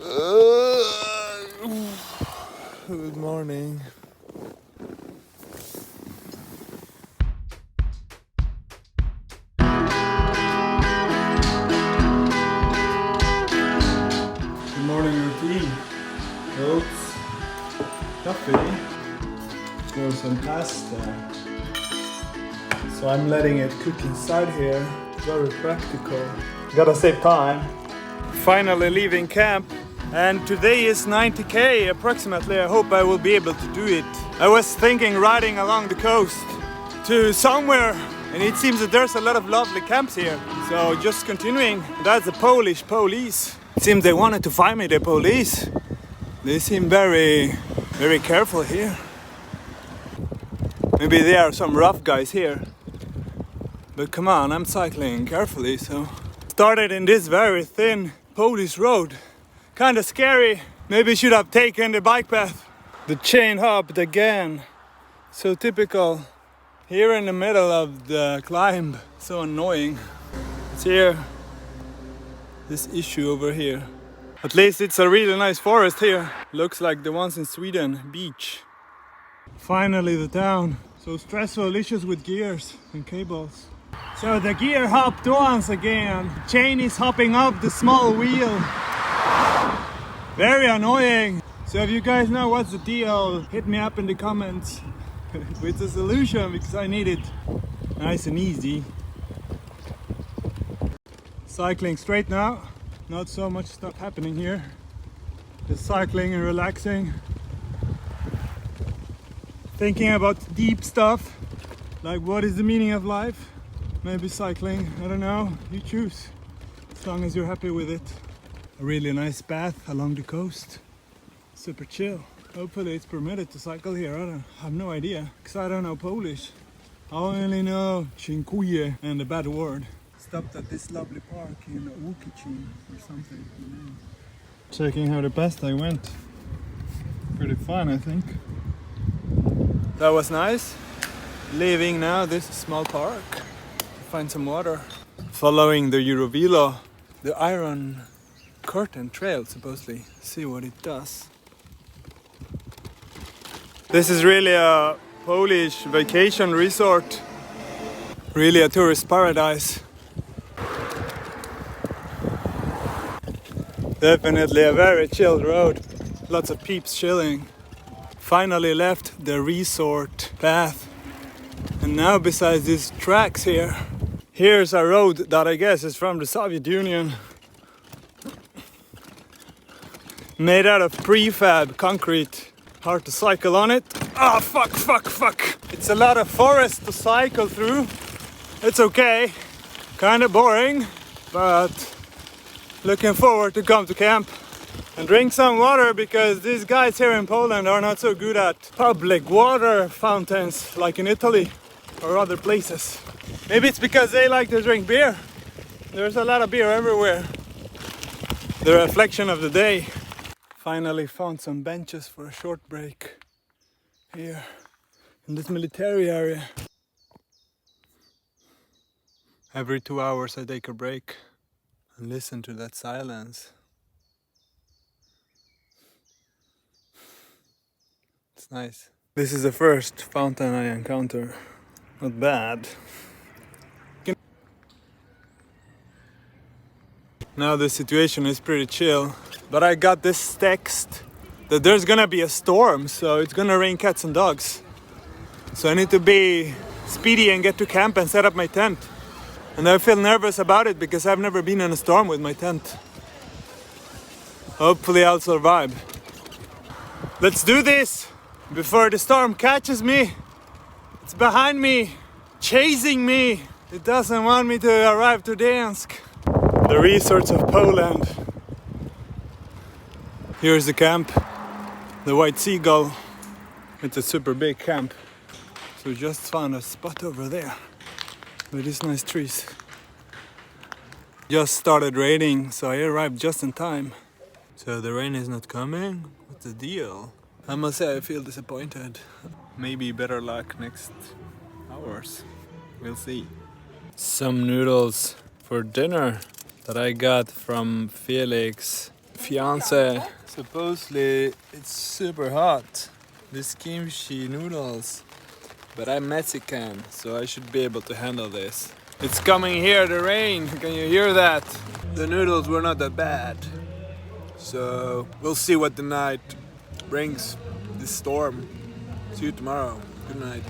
Good morning. Good morning routine. Oats, coffee, or some pasta. So I'm letting it cook inside here. Very practical. Gotta save time. Finally leaving camp. And today is 90k approximately. I hope I will be able to do it. I was thinking riding along the coast to somewhere, and it seems that there's a lot of lovely camps here. So just continuing. That's the Polish police. It seems they wanted to find me, the police. They seem very careful here. Maybe there are some rough guys here. But come on, I'm cycling carefully, so. Started in this very thin Polish road. Kinda scary. Maybe should have taken the bike path. The chain hopped again. So typical. Here in the middle of the climb. So annoying. It's here. This issue over here. At least it's a really nice forest here. Looks like the ones in Sweden. Beach. Finally the town. So stressful issues with gears and cables. So the gear hopped once again. Chain is hopping up the small wheel. Very annoying. So if you guys know what's the deal, hit me up in the comments with a solution, because I need it nice and easy. Cycling straight now. Not so much stuff happening here. Just cycling and relaxing. Thinking about deep stuff. Like what is the meaning of life? Maybe cycling, I don't know. You choose. As long as you're happy with it. A really nice path along the coast. Super chill. Hopefully it's permitted to cycle here. I have no idea, because I don't know Polish. I only know dziękuję and a bad word. Stopped at this lovely park in Łukicin or something. Checking how the pasta went. Pretty fun, I think. That was nice. Leaving now this small park to find some water. Following the Eurovelo, the Iron Curtain Trail, supposedly. See what it does. This is really a Polish vacation resort. Really a tourist paradise. Definitely a very chilled road. Lots of peeps chilling. Finally left the resort path. And now besides these tracks here, here's a road that I guess is from the Soviet Union. Made out of prefab concrete. Hard to cycle on it. Ah, fuck. It's a lot of forest to cycle through. It's okay. Kinda boring, but looking forward to come to camp and drink some water, because these guys here in Poland are not so good at public water fountains like in Italy or other places. Maybe it's because they like to drink beer. There's a lot of beer everywhere. The reflection of the day. Finally found some benches for a short break here in this military area. Every 2 hours I take a break and listen to that silence. It's nice. This is the first fountain I encounter. Not bad. Now the situation is pretty chill, but I got this text that there's gonna be a storm, so it's gonna rain cats and dogs. So I need to be speedy and get to camp and set up my tent. And I feel nervous about it because I've never been in a storm with my tent. Hopefully I'll survive. Let's do this before the storm catches me. It's behind me, chasing me. It doesn't want me to arrive to Gdańsk. The resorts of Poland. Here's the camp, the White Seagull. It's a super big camp. So we just found a spot over there with these nice trees. Just started raining, so I arrived just in time. So the rain is not coming? What's the deal? I must say I feel disappointed. Maybe better luck next hours. We'll see. Some noodles for dinner that I got from Felix fiance. Supposedly it's super hot, this kimchi noodles, but I'm Mexican, so I should be able to handle this. It's coming here, the rain, can you hear that? The noodles were not that bad, so we'll see what the night brings, this storm. See you tomorrow, good night.